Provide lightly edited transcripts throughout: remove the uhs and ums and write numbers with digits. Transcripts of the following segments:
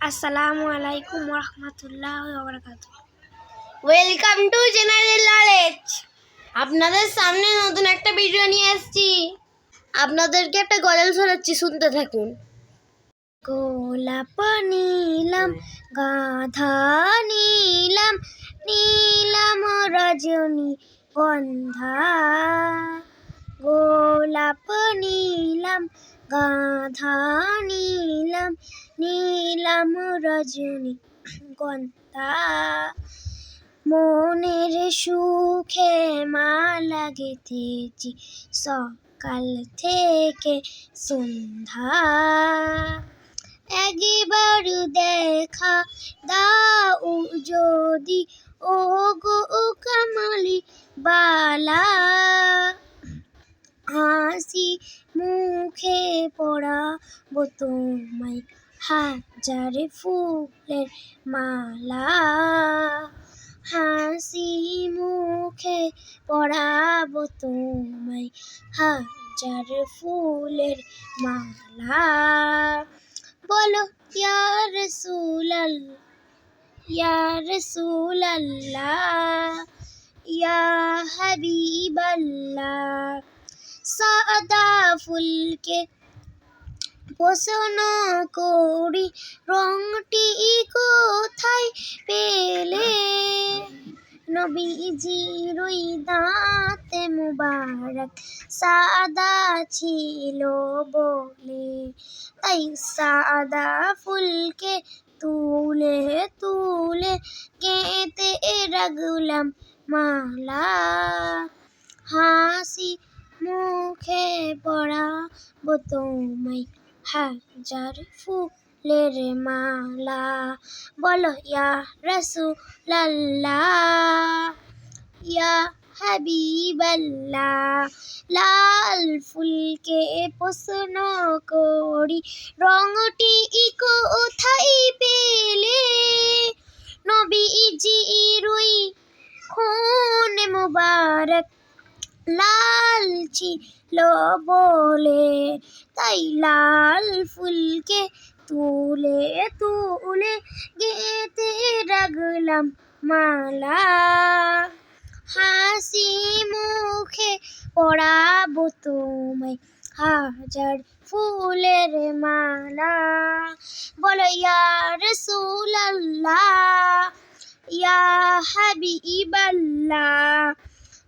আসসালামু আলাইকুম রহমতুল্লাহ ওবরাকাতুহ। Welcome to general knowledge. আপনাদের সামনে নতুন একটা ভিডিও নিয়ে এসেছি। আপনাদেরকে একটা গজল শোনাচ্ছি, শুনতে থাকুন। গোলাপ নীলাম গাধা নীলাম নীলাম রজনী গন্ধা। গোলাপ নীলাম গাধা নীলাম নীলাম রজনী গন্ধা। মনের সুখে মালা গেঁথেছি সকাল থেকে সন্ধ্যা। একবার দেখা দাও যদি ও গো কামালি বালা। হাসি মুখে পরাবো তোমায় হাজার ফুলের মালা। হাসি মুখে পরাবো তোমায় হাজার ফুলের মালা। বলো ইয়া রাসূলুল্লাহ, ইয়া রাসূলুল্লাহ, ইয়া হাবিবাল্লাহ। সাদা ফুলকে প্রশ্ন করি রংটি কোথায় পেলে। নবীজির ওই দাঁতে মুবারক সাদা ছিল বলে, তাই সাদা ফুলকে তুলে তুলে গেঁথে রাখলাম মালা। হাসি মুখে পরাবো তোমায় হাজার ফুলের মালা। বলো ইয়া রাসূলুল্লাহ, ইয়া হাবিবাল্লাহ। লাল ফুলকে প্রশ্ন করি রংটি কোথায় পেলে। নবীজির ওই খুন মুবারক লাল ছিল বলে, তাই লাল ফুলকে তুলে তুলে গেঁথে রাখলাম মালা। হাসি মুখে পরাবো তোমায় হাজার ফুলের মালা। বলো ইয়া রাসূলুল্লাহ, ইয়া হাবিবাল্লাহ।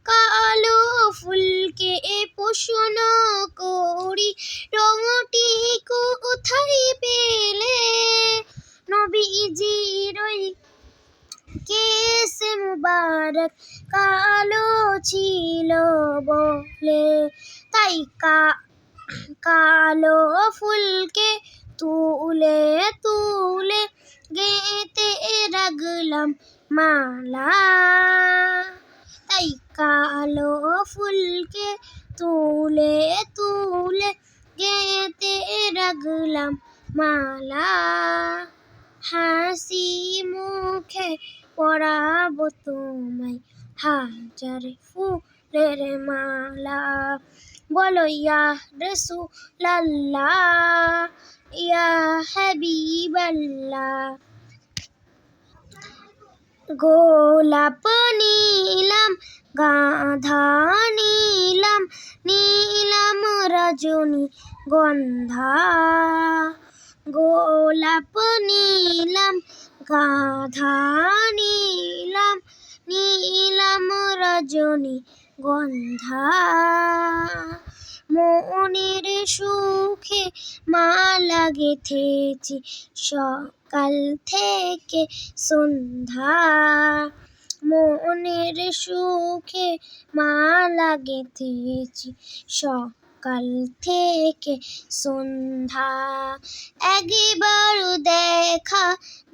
কালো ফুলকে প্রশ্ন করি রংটি কোথায় পেলে। নবীজির ওই কেশ মুবারক কালো ছিল বলে, তাই কালো ফুলকে তুলে তুলে গেঁথে রাখলাম মালা। তাই কালো ফুলকে তুলে তুলে গেঁথে রাখলাম মালা। হাসি মুখে পরাবো তোমায় হাজার ফুলের মালা। বলো ইয়া রাসূলুল্লাহ, ইয়া হাবিবাল্লাহ। গোলাপ নীলাম গাধা নীলাম নীলাম রজনী গন্ধা। গোলাপ নীলাম গাধা নীলাম নীলাম রজনী গন্ধা। মনের সুখে মালা গেঁথেছি সকাল থেকে সন্ধ্যা। মনের সুখে মালা গেঁথেছি সকাল থেকে সন্ধ্যা। একবার দেখা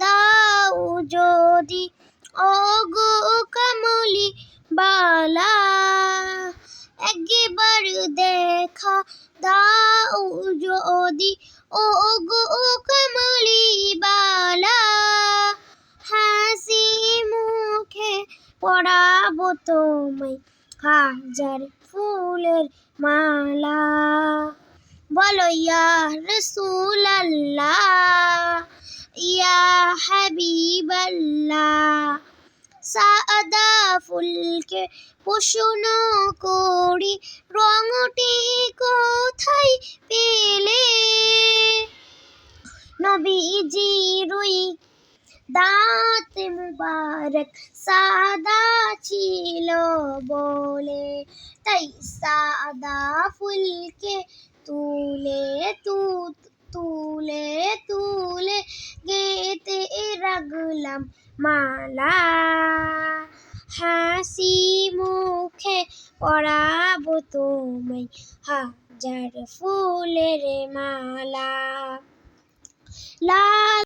দাও যদি ও গো কামলি বালা। একবার দেখা দাও যদি ও গো কামলি বালা। হাসি মুখে পরাবো তোমায় হাজার ফুলের মালা। বলো ইয়া রাসূলুল্লাহ, ইয়া হাবিবাল্লাহ। সাদা ফুলকে প্রশ্ন করি রঙটি কোথায় পেলে? নবীজির ওই দাঁত মুবারক সাদা ছিল বলে, তাই সাদা ফুলকে তুলে তুলে তুলে গেতে রাখলাম মালা। হাসি মুখে পরাবো তোমায় হাজার ফুলের মালা। লাল